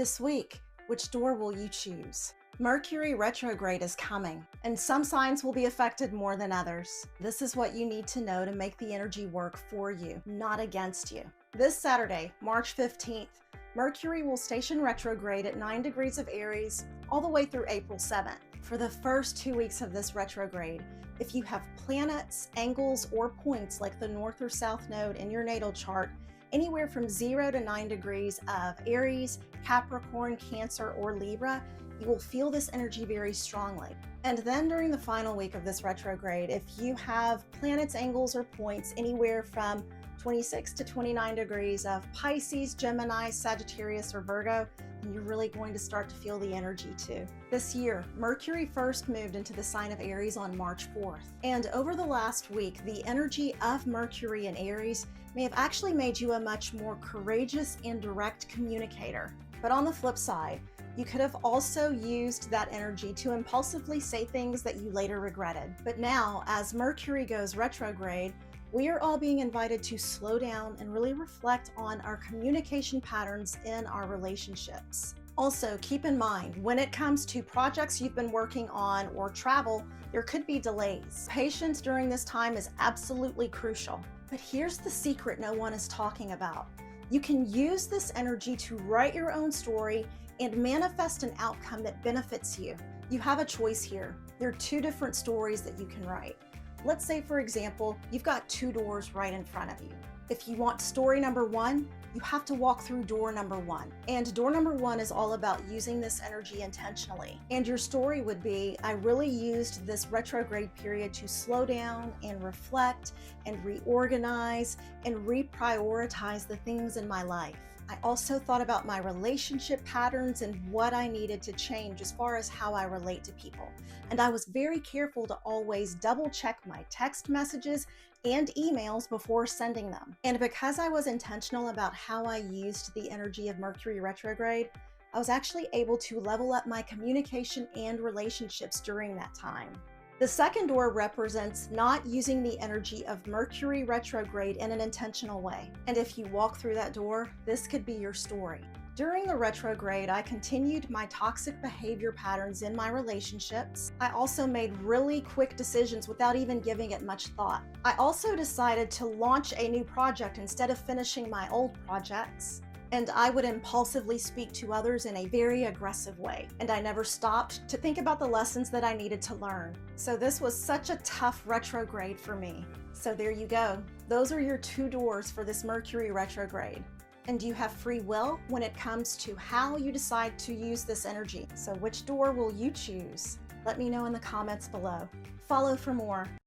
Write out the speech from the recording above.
This week, which door will you choose? Mercury retrograde is coming, and some signs will be affected more than others. This is what you need to know to make the energy work for you, not against you. This Saturday, March 15th, Mercury will station retrograde at 9 degrees of Aries all the way through April 7th. For the first 2 weeks of this retrograde, if you have planets, angles, or points like the North or South node in your natal chart, anywhere from 0 to 9 degrees of Aries, Capricorn, Cancer, or Libra, you will feel this energy very strongly. And then during the final week of this retrograde, if you have planets, angles, or points anywhere from 26 to 29 degrees of Pisces, Gemini, Sagittarius, or Virgo, then you're really going to start to feel the energy too. This year, Mercury first moved into the sign of Aries on March 4th. And over the last week, the energy of Mercury in Aries may have actually made you a much more courageous and direct communicator. But on the flip side, you could have also used that energy to impulsively say things that you later regretted. But now, as Mercury goes retrograde, we are all being invited to slow down and really reflect on our communication patterns in our relationships. Also, keep in mind, when it comes to projects you've been working on or travel, there could be delays. Patience during this time is absolutely crucial. But here's the secret no one is talking about. You can use this energy to write your own story and manifest an outcome that benefits you. You have a choice here. There are two different stories that you can write. Let's say, for example, you've got two doors right in front of you. If you want story number one, you have to walk through door number one. And door number one is all about using this energy intentionally. And your story would be, I really used this retrograde period to slow down and reflect and reorganize and reprioritize the things in my life. I also thought about my relationship patterns and what I needed to change as far as how I relate to people. And I was very careful to always double check my text messages and emails before sending them. And because I was intentional about how I used the energy of Mercury retrograde, I was actually able to level up my communication and relationships during that time. The second door represents not using the energy of Mercury retrograde in an intentional way. And if you walk through that door, this could be your story. During the retrograde, I continued my toxic behavior patterns in my relationships. I also made really quick decisions without even giving it much thought. I also decided to launch a new project instead of finishing my old projects. And I would impulsively speak to others in a very aggressive way. And I never stopped to think about the lessons that I needed to learn. So this was such a tough retrograde for me. So there you go. Those are your two doors for this Mercury retrograde. And you have free will when it comes to how you decide to use this energy. So which door will you choose? Let me know in the comments below. Follow for more.